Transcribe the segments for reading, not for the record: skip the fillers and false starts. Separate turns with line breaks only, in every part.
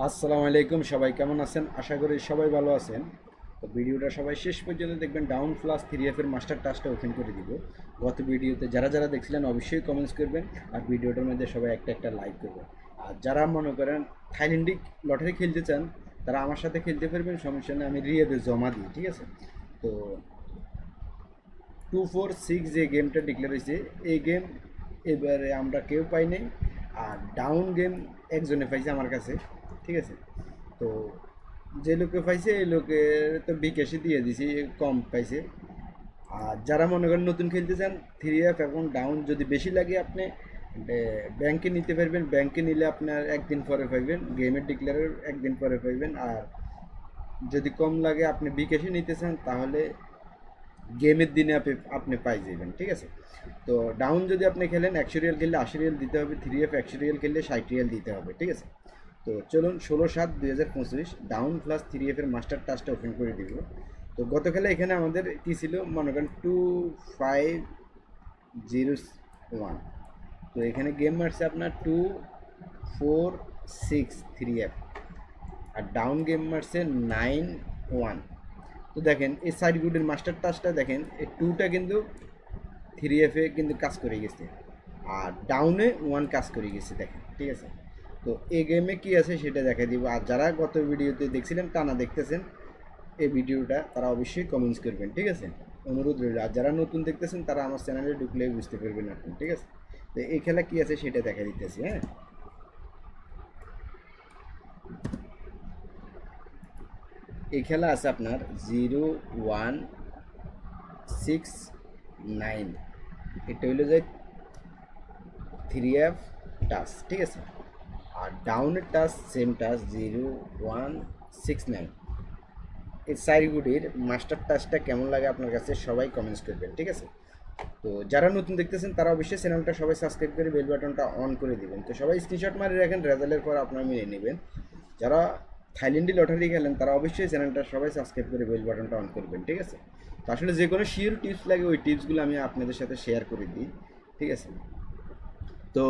আসসালামু আলাইকুম, সবাই কেমন আছেন? আশা করি সবাই ভালো আছেন। তো ভিডিওটা সবাই শেষ পর্যন্ত দেখবেন। ডাউন প্লাস 3F এর মাস্টার টাস্কটা ওপেন করে দিব। গত ভিডিওতে যারা যারা দেখছিলেন অবশ্যই কমেন্টস করবেন, আর ভিডিওটার মধ্যে সবাই একটা একটা লাইক করবেন। আর যারা মনে করেন থাইল্যান্ডিক লটারি খেলতে চান তারা আমার সাথে খেলতে পারবেন, সমস্যা নেই, আমি রিয়াদে জমা দিই, ঠিক আছে? তো 246 যে গেমটা ডিক্লেয়ার হয়েছে, এই গেম এবারে আমরা কেউ পাই নাই। আর ডাউন গেম একজনে পাইছে আমার কাছে, ঠিক আছে? তো যে লোকে পাইছে এই লোকের তো বিকাশে দিয়ে দিছি, কম পাইছে। আর যারা মনে করেন নতুন খেলতে চান, 3F এবং ডাউন যদি বেশি লাগে আপনি ব্যাংকে নিতে পারবেন। ব্যাংকে নিলে আপনার একদিন পরে পাইবেন, গেমের ডিক্লেয়ারের একদিন পরে পাইবেন। আর যদি কম লাগে আপনি বিকাশে নিতে চান তাহলে গেমের দিনে আপনি পাই যাবেন, ঠিক আছে? তো ডাউন যদি আপনি খেলেন 100 রিয়াল খেললে 80 রিয়াল দিতে হবে, 3F 100 রিয়াল খেললে 60 রিয়াল দিতে হবে, ঠিক আছে? তো চলুন 16/7/2025 ডাউন প্লাস 3F এর মাস্টার টাস্কটা ওপেন করে দিব। তো গত খেলা এখানে আমাদের কী ছিল মনে করেন 2501। তো এখানে গেম মারছে আপনার 246 3F, আর ডাউন গেম মারছে 91। তো দেখেন এই সাইড গুডের মাস্টার টাচটা দেখেন, এই টুটা কিন্তু 3F কিন্তু কাজ করে গেছে, আর ডাউনে 1 কাজ করে গেছে, দেখেন, ঠিক আছে? তো এই গেমে কি আছে সেটা দেখা দিব। আর যারা গত ভিডিওতে দেখছিলেন টানা দেখতেছেন এই ভিডিওটা, তারা অবশ্যই কমেন্টস করবেন, ঠিক আছে? অনুরোধ রইল। আর যারা নতুন দেখতেছেন তারা আমার চ্যানেলে ঢুকলে বুঝতে পারবেন আপনি, ঠিক আছে? তো এই খেলা কি আছে সেটা দেখা দিতেছি। হ্যাঁ, এই খেলা আছে আপনার 0169, এটা হইলো যে 3F টাচ, ঠিক আছে? আর ডাউনের টাচ সেম টাচ 0169। এই সাইডগুলির মাস্টার টাচটা কেমন লাগে আপনার কাছে সবাই কমেন্টস করবেন, ঠিক আছে? তো যারা নতুন দেখতেছেন তারা অবশ্যই চ্যানেলটা সবাই সাবস্ক্রাইব করে বেল বাটনটা অন করে দিবেন। তো সবাই স্ক্রিনশট মারি রাখেন, রেজাল্টের পর আপনারা মিলিয়ে নেবেন। যারা থাইল্যান্ডি লটারি খেলেন তারা অবশ্যই চ্যানেলটা সবাই সাবস্ক্রাইব করে বেল বাটনটা অন করবেন, ঠিক আছে? তো আসলে যে কোনো শিওর টিপস লাগে ওই টিপসগুলো আমি আপনাদের সাথে শেয়ার করে দিই, ঠিক আছে? তো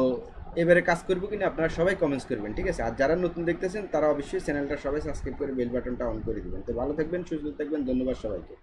এবারে কাজ করবো কিনা আপনারা সবাই কমেন্টস করবেন, ঠিক আছে? আর যারা নতুন দেখতেছেন তারা অবশ্যই চ্যানেলটা সবাই সাবস্ক্রাইব করে বেল বাটনটা অন করে দিবেন। তো ভালো থাকবেন, সুস্থ থাকবেন, ধন্যবাদ সবাইকে।